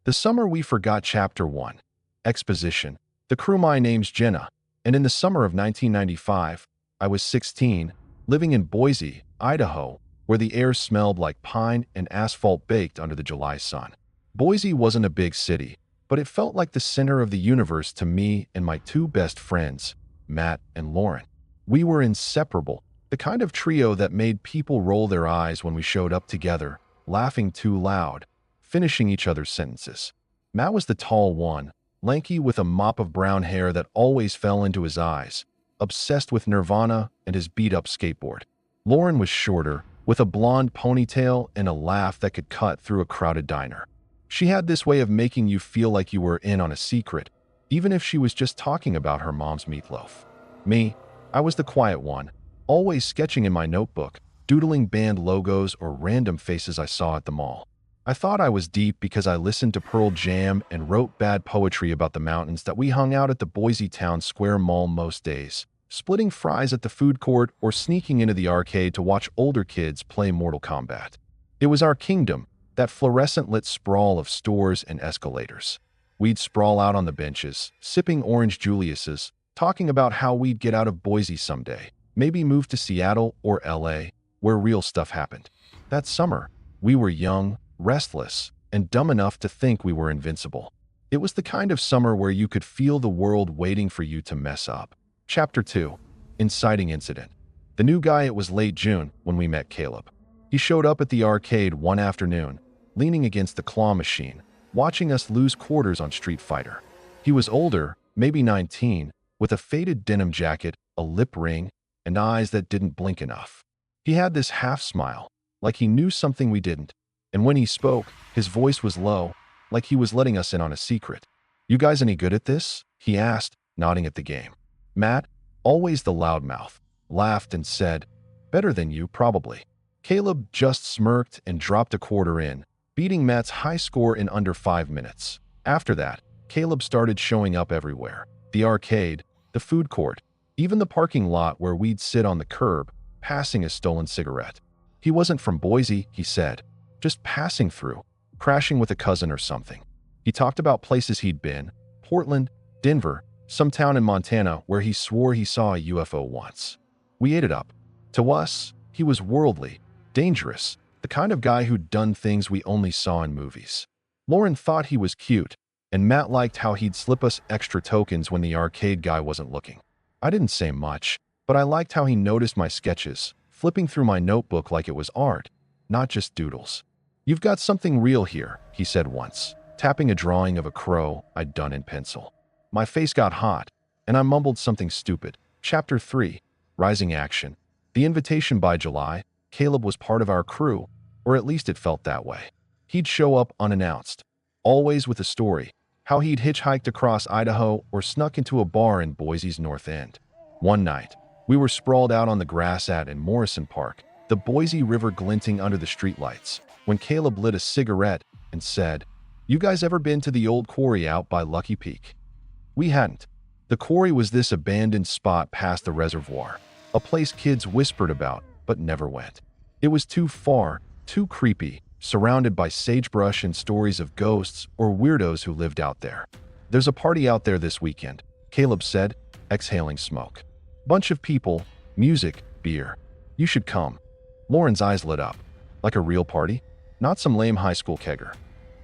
The Summer We Forgot Chapter 1. Exposition. The crew my name's Jenna, and in the summer of 1995, I was 16, living in Boise, Idaho, where the air smelled like pine and asphalt baked under the July sun. Boise wasn't a big city, but it felt like the center of the universe to me and my two best friends, Matt and Lauren. We were inseparable, the kind of trio that made people roll their eyes when we showed up together, laughing too loud, finishing each other's sentences. Matt was the tall one, lanky with a mop of brown hair that always fell into his eyes, obsessed with Nirvana and his beat-up skateboard. Lauren was shorter, with a blonde ponytail and a laugh that could cut through a crowded diner. She had this way of making you feel like you were in on a secret, even if she was just talking about her mom's meatloaf. Me, I was the quiet one, always sketching in my notebook, doodling band logos or random faces I saw at the mall. I thought I was deep because I listened to Pearl Jam and wrote bad poetry about the mountains that we hung out at the Boise Town Square Mall most days, splitting fries at the food court or sneaking into the arcade to watch older kids play Mortal Kombat. It was our kingdom, that fluorescent-lit sprawl of stores and escalators. We'd sprawl out on the benches, sipping orange Julius's, talking about how we'd get out of Boise someday, maybe move to Seattle or LA, where real stuff happened. That summer, we were young, restless, and dumb enough to think we were invincible. It was the kind of summer where you could feel the world waiting for you to mess up. Chapter 2. Inciting Incident. The new guy. It was late June when we met Caleb. He showed up at the arcade one afternoon, leaning against the claw machine, watching us lose quarters on Street Fighter. He was older, maybe 19, with a faded denim jacket, a lip ring, and eyes that didn't blink enough. He had this half-smile, like he knew something we didn't, and when he spoke, his voice was low, like he was letting us in on a secret. "You guys any good at this?" he asked, nodding at the game. Matt, always the loudmouth, laughed and said, "Better than you, probably." Caleb just smirked and dropped a quarter in, beating Matt's high score in under 5 minutes. After that, Caleb started showing up everywhere. The arcade, the food court, even the parking lot where we'd sit on the curb, passing a stolen cigarette. He wasn't from Boise, he said, just passing through, crashing with a cousin or something. He talked about places he'd been, Portland, Denver, some town in Montana where he swore he saw a UFO once. We ate it up. To us, he was worldly, dangerous, the kind of guy who'd done things we only saw in movies. Lauren thought he was cute, and Matt liked how he'd slip us extra tokens when the arcade guy wasn't looking. I didn't say much, but I liked how he noticed my sketches, flipping through my notebook like it was art, not just doodles. "You've got something real here," he said once, tapping a drawing of a crow I'd done in pencil. My face got hot, and I mumbled something stupid. Chapter 3. Rising Action. The invitation. By July, Caleb was part of our crew, or at least it felt that way. He'd show up unannounced, always with a story, how he'd hitchhiked across Idaho or snuck into a bar in Boise's North End. One night, we were sprawled out on the grass in Morrison Park, the Boise River glinting under the streetlights, when Caleb lit a cigarette and said, "You guys ever been to the old quarry out by Lucky Peak?" We hadn't. The quarry was this abandoned spot past the reservoir, a place kids whispered about but never went. It was too far, too creepy, surrounded by sagebrush and stories of ghosts or weirdos who lived out there. "There's a party out there this weekend," Caleb said, exhaling smoke. "Bunch of people, music, beer. You should come." Lauren's eyes lit up. "Like a real party? Not some lame high school kegger?"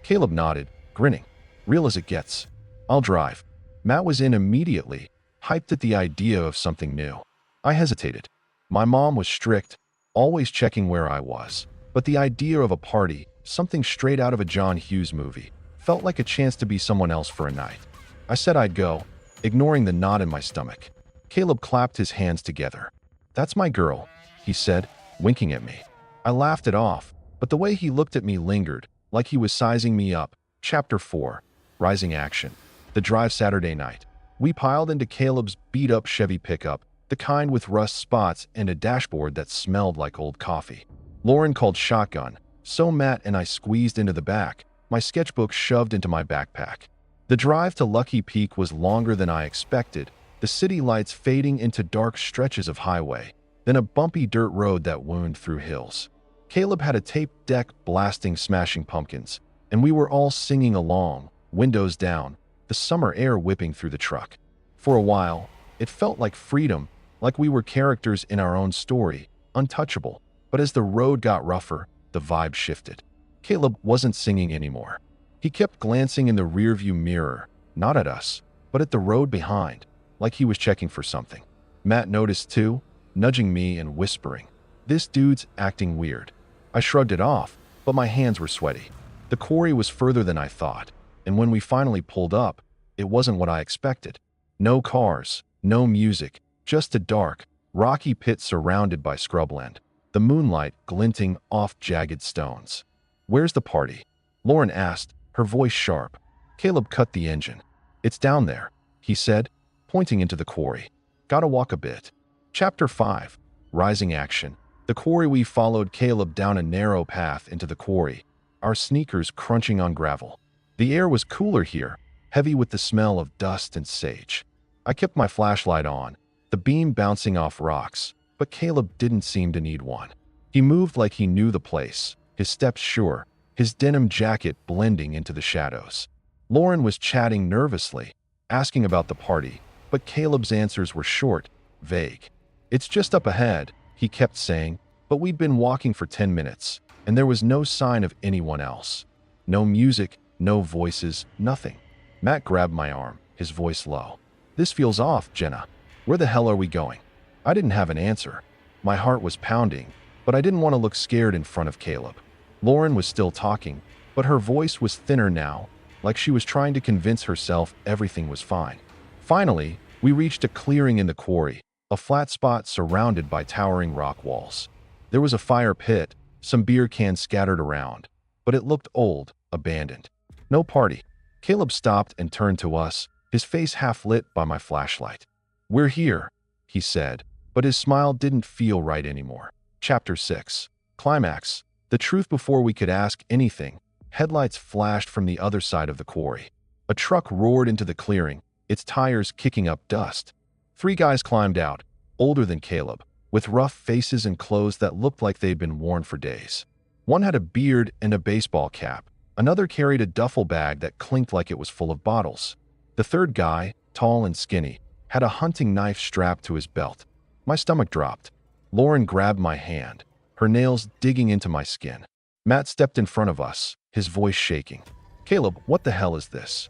Caleb nodded, grinning. "Real as it gets. I'll drive." Matt was in immediately, hyped at the idea of something new. I hesitated. My mom was strict, always checking where I was, but the idea of a party, something straight out of a John Hughes movie, felt like a chance to be someone else for a night. I said I'd go, ignoring the knot in my stomach. Caleb clapped his hands together. "That's my girl," he said, winking at me. I laughed it off, but the way he looked at me lingered, like he was sizing me up. Chapter 4. Rising Action. The drive. Saturday night. We piled into Caleb's beat-up Chevy pickup, the kind with rust spots and a dashboard that smelled like old coffee. Lauren called shotgun, so Matt and I squeezed into the back, my sketchbook shoved into my backpack. The drive to Lucky Peak was longer than I expected, the city lights fading into dark stretches of highway, then a bumpy dirt road that wound through hills. Caleb had a tape deck blasting Smashing Pumpkins, and we were all singing along, windows down, the summer air whipping through the truck. For a while, it felt like freedom, like we were characters in our own story, untouchable. But as the road got rougher, the vibe shifted. Caleb wasn't singing anymore. He kept glancing in the rearview mirror, not at us, but at the road behind, like he was checking for something. Matt noticed too, nudging me and whispering, "This dude's acting weird." I shrugged it off, but my hands were sweaty. The quarry was further than I thought, and when we finally pulled up, it wasn't what I expected. No cars, no music, just a dark, rocky pit surrounded by scrubland, the moonlight glinting off jagged stones. "Where's the party?" Lauren asked, her voice sharp. Caleb cut the engine. "It's down there," he said, pointing into the quarry. "Gotta walk a bit." Chapter 5. Rising Action. The quarry. We followed Caleb down a narrow path into the quarry, our sneakers crunching on gravel. The air was cooler here, heavy with the smell of dust and sage. I kept my flashlight on, the beam bouncing off rocks, but Caleb didn't seem to need one. He moved like he knew the place, his steps sure, his denim jacket blending into the shadows. Lauren was chatting nervously, asking about the party, but Caleb's answers were short, vague. "It's just up ahead," he kept saying, but we'd been walking for 10 minutes, and there was no sign of anyone else. No music, no voices, nothing. Matt grabbed my arm, his voice low. "This feels off, Jenna. Where the hell are we going?" I didn't have an answer. My heart was pounding, but I didn't want to look scared in front of Caleb. Lauren was still talking, but her voice was thinner now, like she was trying to convince herself everything was fine. Finally, we reached a clearing in the quarry, a flat spot surrounded by towering rock walls. There was a fire pit, some beer cans scattered around, but it looked old, abandoned. No party. Caleb stopped and turned to us, his face half lit by my flashlight. "We're here," he said, but his smile didn't feel right anymore. Chapter 6. Climax. The truth. Before we could ask anything, headlights flashed from the other side of the quarry. A truck roared into the clearing, its tires kicking up dust. 3 guys climbed out, older than Caleb, with rough faces and clothes that looked like they'd been worn for days. One had a beard and a baseball cap. Another carried a duffel bag that clinked like it was full of bottles. The third guy, tall and skinny, had a hunting knife strapped to his belt. My stomach dropped. Lauren grabbed my hand, her nails digging into my skin. Matt stepped in front of us, his voice shaking. "Caleb, what the hell is this?"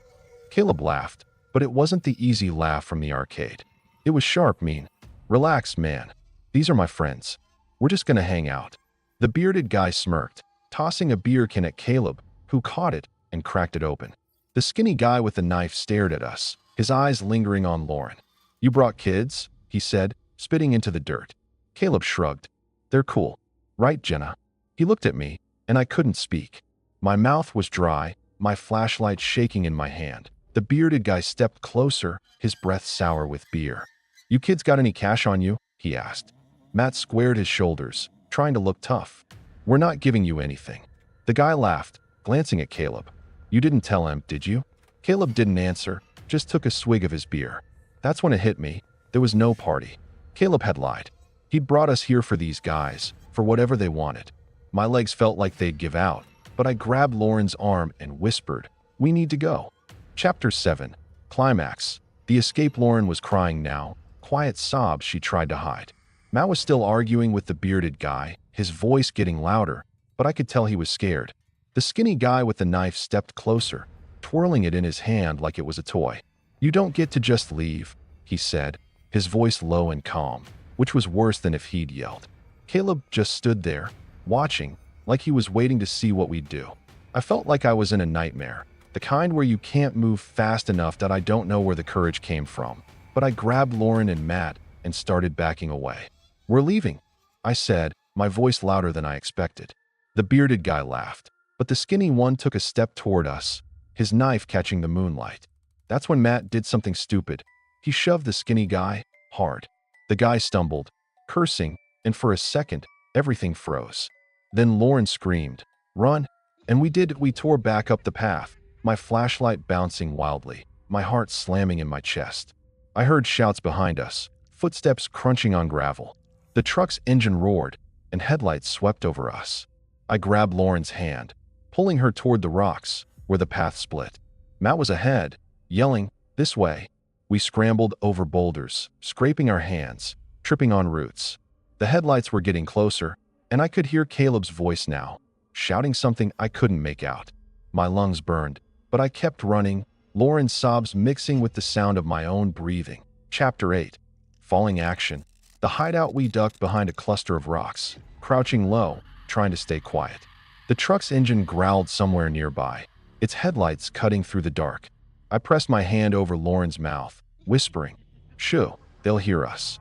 Caleb laughed, but it wasn't the easy laugh from the arcade. It was sharp, mean. "Relax, man. These are my friends. We're just gonna hang out." The bearded guy smirked, tossing a beer can at Caleb, who caught it and cracked it open. The skinny guy with the knife stared at us, his eyes lingering on Lauren. "You brought kids?" he said, spitting into the dirt. Caleb shrugged. "They're cool. Right, Jenna?" He looked at me, and I couldn't speak. My mouth was dry, my flashlight shaking in my hand. The bearded guy stepped closer, his breath sour with beer. "You kids got any cash on you?" he asked. Matt squared his shoulders, trying to look tough. "We're not giving you anything." The guy laughed, glancing at Caleb. "You didn't tell him, did you?" Caleb didn't answer, just took a swig of his beer. That's when it hit me. There was no party. Caleb had lied. He'd brought us here for these guys, for whatever they wanted. My legs felt like they'd give out, but I grabbed Lauren's arm and whispered, "We need to go." Chapter 7. Climax. The escape. Lauren was crying now, quiet sobs she tried to hide. Matt was still arguing with the bearded guy, his voice getting louder, but I could tell he was scared. The skinny guy with the knife stepped closer, twirling it in his hand like it was a toy. "You don't get to just leave," he said, his voice low and calm, which was worse than if he'd yelled. Caleb just stood there, watching, like he was waiting to see what we'd do. I felt like I was in a nightmare, the kind where you can't move fast enough. That I don't know where the courage came from, but I grabbed Lauren and Matt and started backing away. "We're leaving," I said, my voice louder than I expected. The bearded guy laughed, but the skinny one took a step toward us, his knife catching the moonlight. That's when Matt did something stupid. He shoved the skinny guy hard. The guy stumbled, cursing, and for a second, everything froze. Then Lauren screamed, "Run!" And we did. We tore back up the path, my flashlight bouncing wildly, my heart slamming in my chest. I heard shouts behind us, footsteps crunching on gravel. The truck's engine roared, and headlights swept over us. I grabbed Lauren's hand, pulling her toward the rocks, where the path split. Matt was ahead, yelling, "This way." We scrambled over boulders, scraping our hands, tripping on roots. The headlights were getting closer, and I could hear Caleb's voice now, shouting something I couldn't make out. My lungs burned, but I kept running, Lauren's sobs mixing with the sound of my own breathing. Chapter 8. Falling action. The hideout. We ducked behind a cluster of rocks, crouching low, trying to stay quiet. The truck's engine growled somewhere nearby, its headlights cutting through the dark. I pressed my hand over Lauren's mouth, whispering, "Shoo, they'll hear us."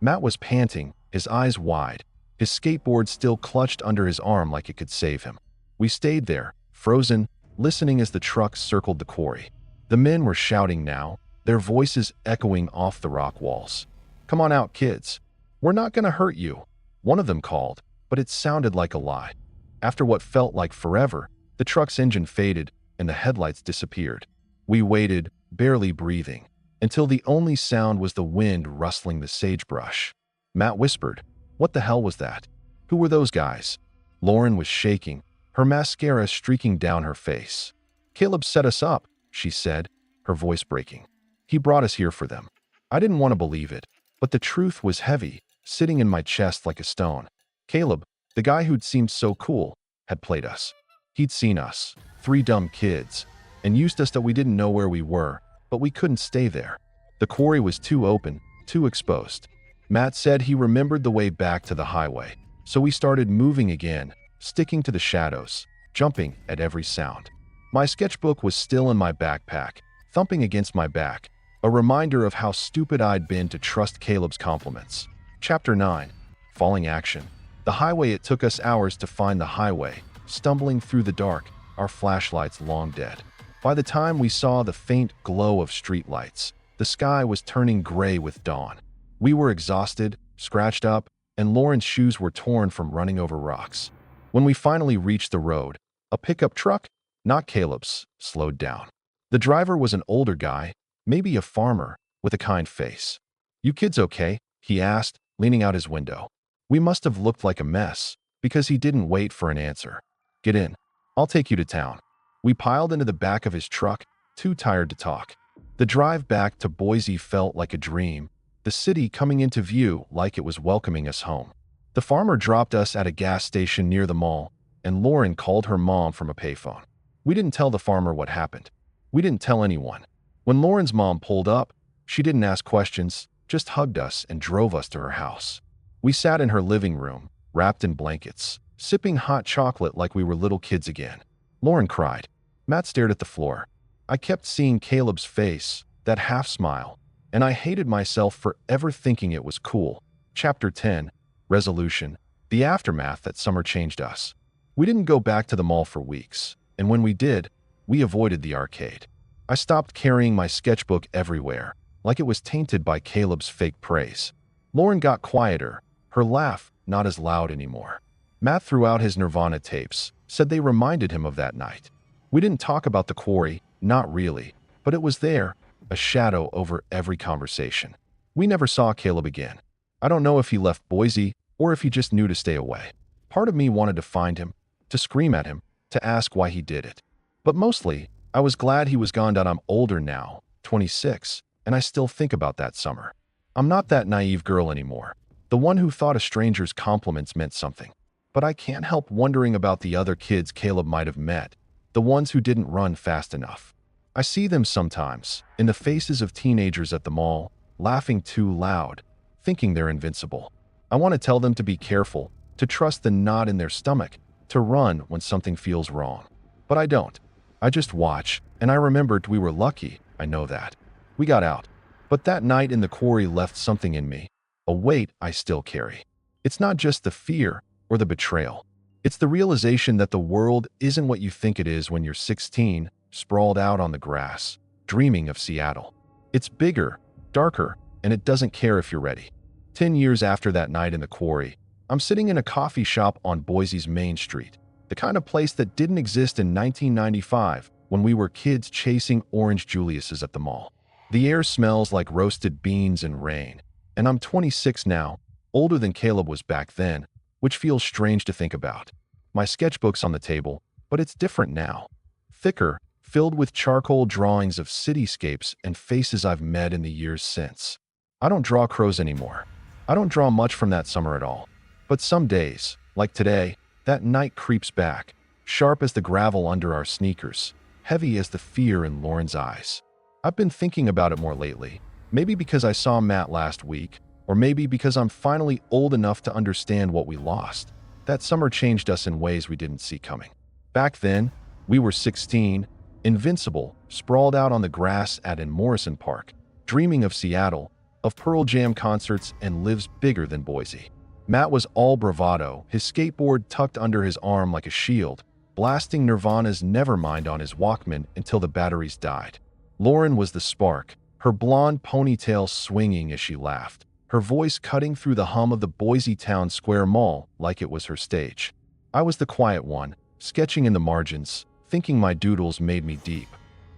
Matt was panting, his eyes wide, his skateboard still clutched under his arm like it could save him. We stayed there, frozen, listening as the truck circled the quarry. The men were shouting now, their voices echoing off the rock walls. "Come on out, kids. We're not gonna hurt you," one of them called, but it sounded like a lie. After what felt like forever, the truck's engine faded and the headlights disappeared. We waited, barely breathing, until the only sound was the wind rustling the sagebrush. Matt whispered, "What the hell was that? Who were those guys?" Lauren was shaking, her mascara streaking down her face. "Caleb set us up," she said, her voice breaking. "He brought us here for them." I didn't want to believe it, but the truth was heavy, sitting in my chest like a stone. Caleb, the guy who'd seemed so cool, had played us. He'd seen us, three dumb kids, and used us that we didn't know where we were, but we couldn't stay there. The quarry was too open, too exposed. Matt said he remembered the way back to the highway, so we started moving again, sticking to the shadows, jumping at every sound. My sketchbook was still in my backpack, thumping against my back, a reminder of how stupid I'd been to trust Caleb's compliments. Chapter 9. Falling action. The highway. It took us hours to find the highway, stumbling through the dark, our flashlights long dead. By the time we saw the faint glow of streetlights, the sky was turning gray with dawn. We were exhausted, scratched up, and Lauren's shoes were torn from running over rocks. When we finally reached the road, a pickup truck, not Caleb's, slowed down. The driver was an older guy, maybe a farmer, with a kind face. "You kids okay?" he asked, leaning out his window. We must have looked like a mess, because he didn't wait for an answer. "Get in. I'll take you to town." We piled into the back of his truck, too tired to talk. The drive back to Boise felt like a dream, the city coming into view like it was welcoming us home. The farmer dropped us at a gas station near the mall, and Lauren called her mom from a payphone. We didn't tell the farmer what happened. We didn't tell anyone. When Lauren's mom pulled up, she didn't ask questions, just hugged us and drove us to her house. We sat in her living room, wrapped in blankets, sipping hot chocolate like we were little kids again. Lauren cried. Matt stared at the floor. I kept seeing Caleb's face, that half smile, and I hated myself for ever thinking it was cool. Chapter 10. Resolution. The aftermath. That summer changed us. We didn't go back to the mall for weeks, and when we did, we avoided the arcade. I stopped carrying my sketchbook everywhere, like it was tainted by Caleb's fake praise. Lauren got quieter, her laugh not as loud anymore. Matt threw out his Nirvana tapes, said they reminded him of that night. We didn't talk about the quarry, not really, but it was there, a shadow over every conversation. We never saw Caleb again. I don't know if he left Boise or if he just knew to stay away. Part of me wanted to find him, to scream at him, to ask why he did it. But mostly, I was glad he was gone. I'm older now, 26, and I still think about that summer. I'm not that naive girl anymore, the one who thought a stranger's compliments meant something. But I can't help wondering about the other kids Caleb might have met, the ones who didn't run fast enough. I see them sometimes, in the faces of teenagers at the mall, laughing too loud, thinking they're invincible. I want to tell them to be careful, to trust the knot in their stomach, to run when something feels wrong. But I don't. I just watch, and I remembered we were lucky, I know that. We got out. But that night in the quarry left something in me, a weight I still carry. It's not just the fear or the betrayal. It's the realization that the world isn't what you think it is when you're 16, sprawled out on the grass, dreaming of Seattle. It's bigger, darker, and it doesn't care if you're ready. 10 years after that night in the quarry, I'm sitting in a coffee shop on Boise's Main Street, the kind of place that didn't exist in 1995 when we were kids chasing orange Julius's at the mall. The air smells like roasted beans and rain, and I'm 26 now, older than Caleb was back then, which feels strange to think about. My sketchbook's on the table, But it's different now. Thicker, filled with charcoal drawings of cityscapes and faces I've met in the years since. I don't draw crows anymore. I don't draw much from that summer at all. But some days, like today, that night creeps back, sharp as the gravel under our sneakers, heavy as the fear in Lauren's eyes. I've been thinking about it more lately, maybe because I saw Matt last week, or maybe because I'm finally old enough to understand what we lost. That summer changed us in ways we didn't see coming. Back then, we were 16, invincible, sprawled out on the grass in Morrison Park, dreaming of Seattle, of Pearl Jam concerts and lives bigger than Boise. Matt was all bravado, his skateboard tucked under his arm like a shield, blasting Nirvana's Nevermind on his Walkman until the batteries died. Lauren was the spark, her blonde ponytail swinging as she laughed, her voice cutting through the hum of the Boise Town Square Mall like it was her stage. I was the quiet one, sketching in the margins, thinking my doodles made me deep.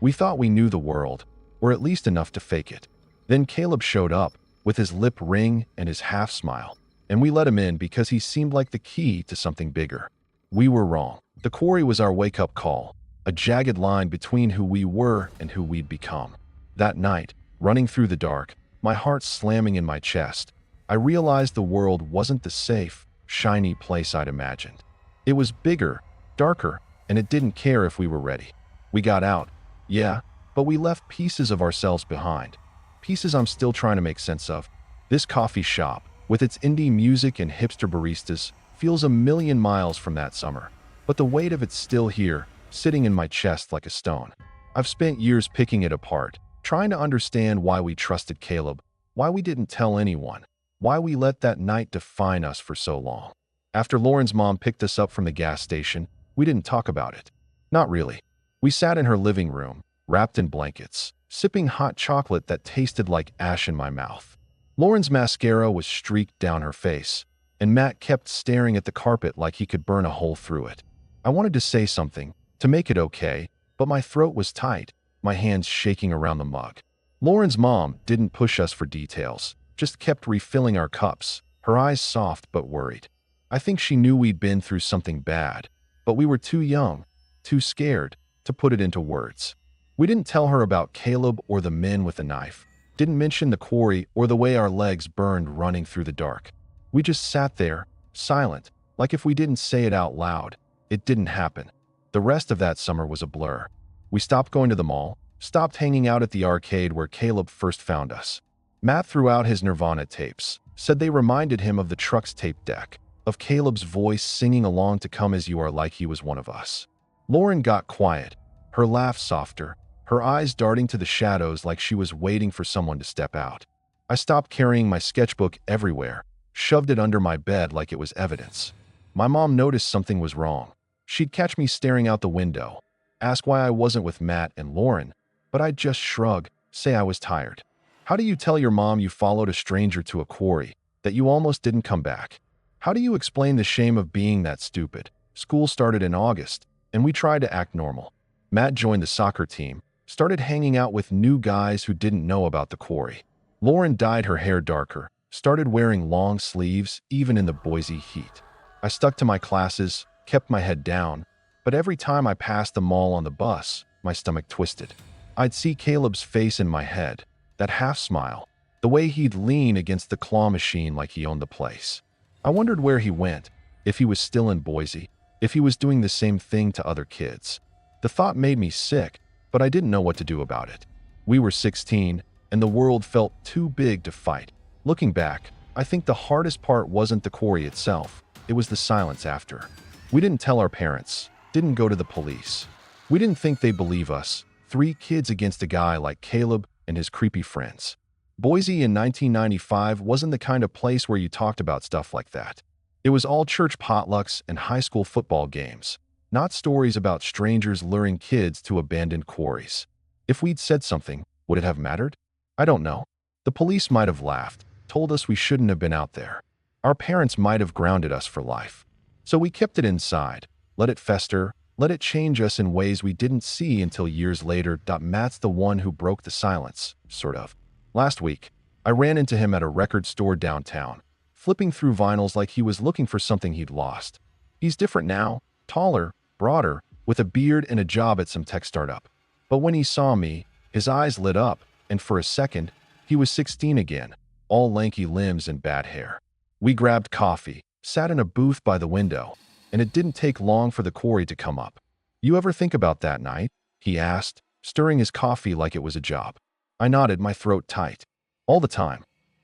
We thought we knew the world, or at least enough to fake it. Then Caleb showed up, with his lip ring and his half-smile, and we let him in because he seemed like the key to something bigger. We were wrong. The quarry was our wake-up call, a jagged line between who we were and who we'd become. That night, running through the dark, my heart slamming in my chest, I realized the world wasn't the safe, shiny place I'd imagined. It was bigger, darker, and it didn't care if we were ready. We got out, yeah, but we left pieces of ourselves behind. Pieces I'm still trying to make sense of. This coffee shop, with its indie music and hipster baristas, feels a million miles from that summer. But the weight of it's still here, sitting in my chest like a stone. I've spent years picking it apart, trying to understand why we trusted Caleb, why we didn't tell anyone, why we let that night define us for so long. After Lauren's mom picked us up from the gas station, we didn't talk about it. Not really. We sat in her living room, wrapped in blankets, sipping hot chocolate that tasted like ash in my mouth. Lauren's mascara was streaked down her face, and Matt kept staring at the carpet like he could burn a hole through it. I wanted to say something, to make it okay, but my throat was tight, my hands shaking around the mug. Lauren's mom didn't push us for details, just kept refilling our cups, her eyes soft but worried. I think she knew we'd been through something bad, but we were too young, too scared, to put it into words. We didn't tell her about Caleb or the men with the knife, didn't mention the quarry or the way our legs burned running through the dark. We just sat there, silent, like if we didn't say it out loud, it didn't happen. The rest of that summer was a blur. We stopped going to the mall, stopped hanging out at the arcade where Caleb first found us. Matt threw out his Nirvana tapes, said they reminded him of the truck's tape deck, of Caleb's voice singing along to Come As You Are like he was one of us. Lauren got quiet, her laugh softer, her eyes darting to the shadows like she was waiting for someone to step out. I stopped carrying my sketchbook everywhere, shoved it under my bed like it was evidence. My mom noticed something was wrong. She'd catch me staring out the window, ask why I wasn't with Matt and Lauren, but I'd just shrug, say I was tired. How do you tell your mom you followed a stranger to a quarry, that you almost didn't come back? How do you explain the shame of being that stupid? School started in August, and we tried to act normal. Matt joined the soccer team, started hanging out with new guys who didn't know about the quarry. Lauren dyed her hair darker, started wearing long sleeves even in the Boise heat. I stuck to my classes, kept my head down, but every time I passed the mall on the bus, my stomach twisted. I'd see Caleb's face in my head, that half smile, the way he'd lean against the claw machine like he owned the place. I wondered where he went, if he was still in Boise, if he was doing the same thing to other kids. The thought made me sick, but I didn't know what to do about it. We were 16, and the world felt too big to fight. Looking back, I think the hardest part wasn't the quarry itself, it was the silence after. We didn't tell our parents, didn't go to the police. We didn't think they'd believe us, 3 kids against a guy like Caleb and his creepy friends. Boise in 1995 wasn't the kind of place where you talked about stuff like that. It was all church potlucks and high school football games, not stories about strangers luring kids to abandoned quarries. If we'd said something, would it have mattered? I don't know. The police might have laughed, told us we shouldn't have been out there. Our parents might have grounded us for life. So we kept it inside, let it fester, let it change us in ways we didn't see until years later. Matt's the one who broke the silence, sort of. Last week, I ran into him at a record store downtown, flipping through vinyls like he was looking for something he'd lost. He's different now, taller, broader, with a beard and a job at some tech startup. But when he saw me, his eyes lit up, and for a second, he was 16 again, all lanky limbs and bad hair. We grabbed coffee, sat in a booth by the window, and it didn't take long for the quarry to come up. "You ever think about that night?" he asked, stirring his coffee like it was a job. I nodded, my throat tight. "All the time."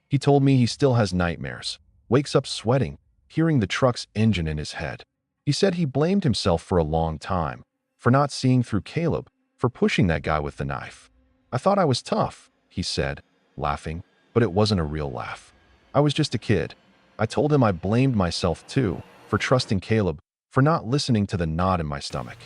He told me he still has nightmares, wakes up sweating, hearing the truck's engine in his head. He said he blamed himself for a long time, for not seeing through Caleb, for pushing that guy with the knife. "I thought I was tough," he said, laughing, but it wasn't a real laugh. "I was just a kid." I told him I blamed myself too, for trusting Caleb, for not listening to the knot in my stomach.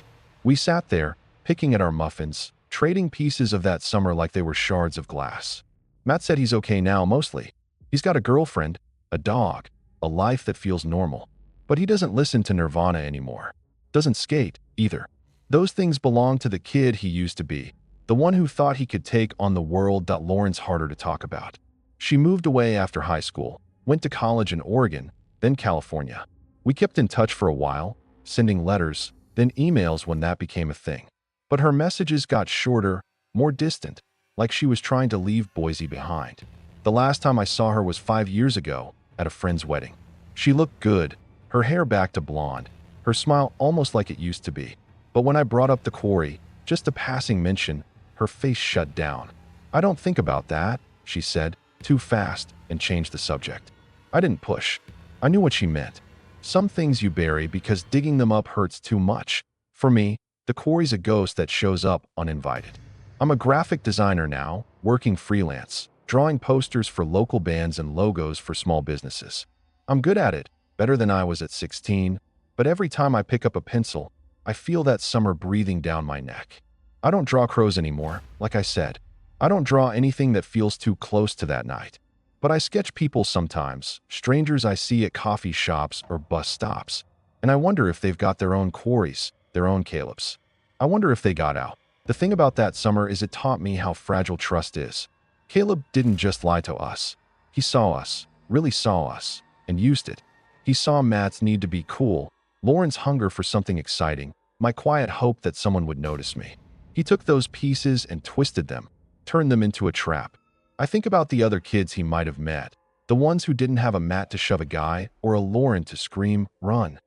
We sat there, picking at our muffins, trading pieces of that summer like they were shards of glass. Matt said he's okay now, mostly. He's got a girlfriend, a dog, a life that feels normal. But he doesn't listen to Nirvana anymore. Doesn't skate, either. Those things belong to the kid he used to be, the one who thought he could take on the world. Lauren's harder to talk about. She moved away after high school, went to college in Oregon, then California. We kept in touch for a while, sending letters, then emails when that became a thing. But her messages got shorter, more distant, like she was trying to leave Boise behind. The last time I saw her was 5 years ago, at a friend's wedding. She looked good, her hair back to blonde, her smile almost like it used to be. But when I brought up the quarry, just a passing mention, her face shut down. "I don't think about that," she said, too fast, and changed the subject. I didn't push. I knew what she meant. Some things you bury because digging them up hurts too much. For me, the quarry's a ghost that shows up uninvited. I'm a graphic designer now, working freelance, drawing posters for local bands and logos for small businesses. I'm good at it, better than I was at 16, but every time I pick up a pencil, I feel that summer breathing down my neck. I don't draw crows anymore, like I said. I don't draw anything that feels too close to that night. But I sketch people sometimes, strangers I see at coffee shops or bus stops, and I wonder if they've got their own quarries, their own Calebs. I wonder if they got out. The thing about that summer is it taught me how fragile trust is. Caleb didn't just lie to us. He saw us, really saw us, and used it. He saw Matt's need to be cool, Lauren's hunger for something exciting, my quiet hope that someone would notice me. He took those pieces and twisted them, turned them into a trap. I think about the other kids he might have met, the ones who didn't have a Matt to shove a guy or a Lauren to scream, "Run."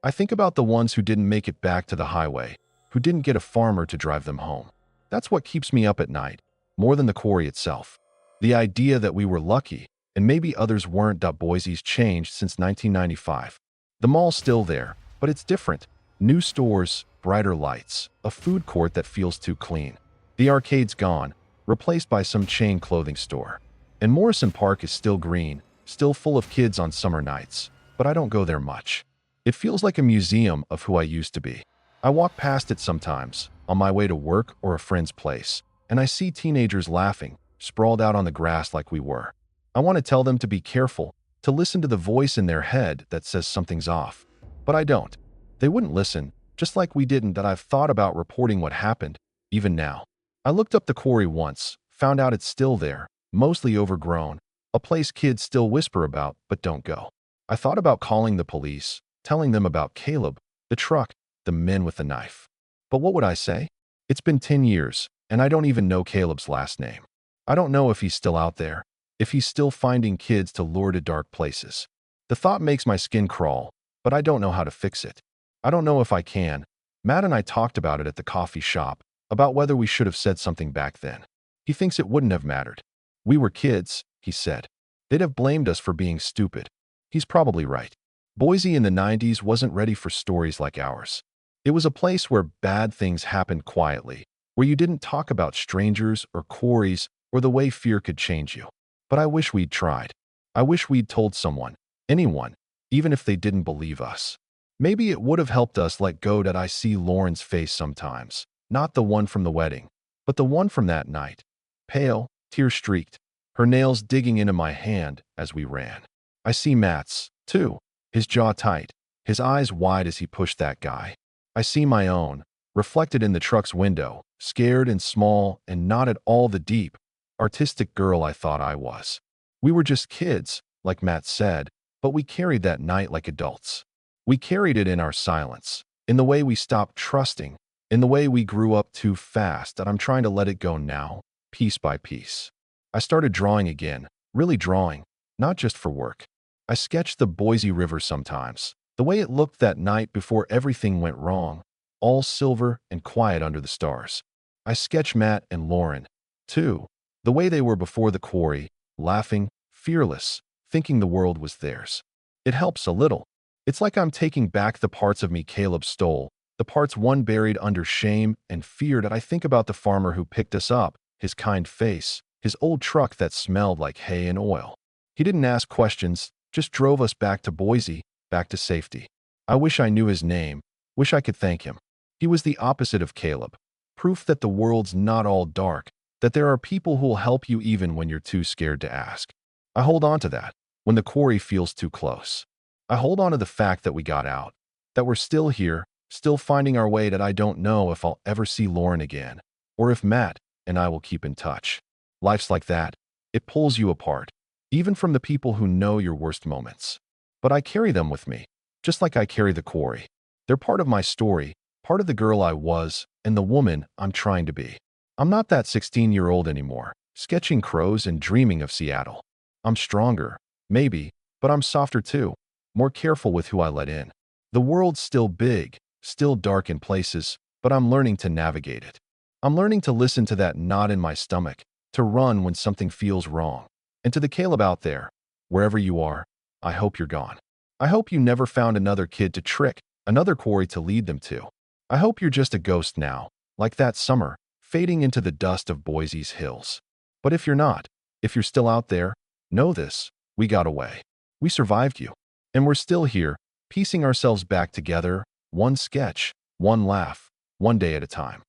I think about the ones who didn't make it back to the highway, who didn't get a farmer to drive them home. That's what keeps me up at night, more than the quarry itself. The idea that we were lucky, and maybe others weren't. Boise's changed since 1995. The mall's still there, but it's different. New stores, brighter lights, a food court that feels too clean. The arcade's gone, replaced by some chain clothing store. And Morrison Park is still green, still full of kids on summer nights, but I don't go there much. It feels like a museum of who I used to be. I walk past it sometimes, on my way to work or a friend's place, and I see teenagers laughing, sprawled out on the grass like we were. I want to tell them to be careful, to listen to the voice in their head that says something's off. But I don't. They wouldn't listen, just like we didn't. I've thought about reporting what happened, even now. I looked up the quarry once, found out it's still there, mostly overgrown, a place kids still whisper about but don't go. I thought about calling the police, telling them about Caleb, the truck, the men with the knife. But what would I say? It's been 10 years, and I don't even know Caleb's last name. I don't know if he's still out there, if he's still finding kids to lure to dark places. The thought makes my skin crawl, but I don't know how to fix it. I don't know if I can. Matt and I talked about it at the coffee shop, about whether we should have said something back then. He thinks it wouldn't have mattered. We were kids, he said. They'd have blamed us for being stupid. He's probably right. Boise in the 90s wasn't ready for stories like ours. It was a place where bad things happened quietly, where you didn't talk about strangers or quarries or the way fear could change you. But I wish we'd tried. I wish we'd told someone, anyone, even if they didn't believe us. Maybe it would have helped us let go. I see Lauren's face sometimes, not the one from the wedding, but the one from that night. Pale, tear-streaked, her nails digging into my hand as we ran. I see Matt's, too, his jaw tight, his eyes wide as he pushed that guy. I see my own, reflected in the truck's window, scared and small and not at all the deep, artistic girl I thought I was. We were just kids, like Matt said, but we carried that night like adults. We carried it in our silence, in the way we stopped trusting, in the way we grew up too fast, and I'm trying to let it go now, piece by piece. I started drawing again, really drawing, not just for work. I sketched the Boise River sometimes, the way it looked that night before everything went wrong, all silver and quiet under the stars. I sketched Matt and Lauren, too, the way they were before the quarry, laughing, fearless, thinking the world was theirs. It helps a little. It's like I'm taking back the parts of me Caleb stole, the parts one buried under shame and fear. That I think about the farmer who picked us up, his kind face, his old truck that smelled like hay and oil. He didn't ask questions, just drove us back to Boise, back to safety. I wish I knew his name, wish I could thank him. He was the opposite of Caleb, proof that the world's not all dark, that there are people who'll help you even when you're too scared to ask. I hold on to that, when the quarry feels too close. I hold on to the fact that we got out, that we're still here, still finding our way, that I don't know if I'll ever see Lauren again, or if Matt and I will keep in touch. Life's like that. It pulls you apart, even from the people who know your worst moments. But I carry them with me, just like I carry the quarry. They're part of my story, part of the girl I was, and the woman I'm trying to be. I'm not that 16-year-old anymore, sketching crows and dreaming of Seattle. I'm stronger, maybe, but I'm softer too, more careful with who I let in. The world's still big, still dark in places, but I'm learning to navigate it. I'm learning to listen to that knot in my stomach, to run when something feels wrong. And to the Caleb out there, wherever you are, I hope you're gone. I hope you never found another kid to trick, another quarry to lead them to. I hope you're just a ghost now, like that summer, fading into the dust of Boise's hills. But if you're not, if you're still out there, know this: we got away. We survived you. And we're still here, piecing ourselves back together, one sketch, one laugh, one day at a time.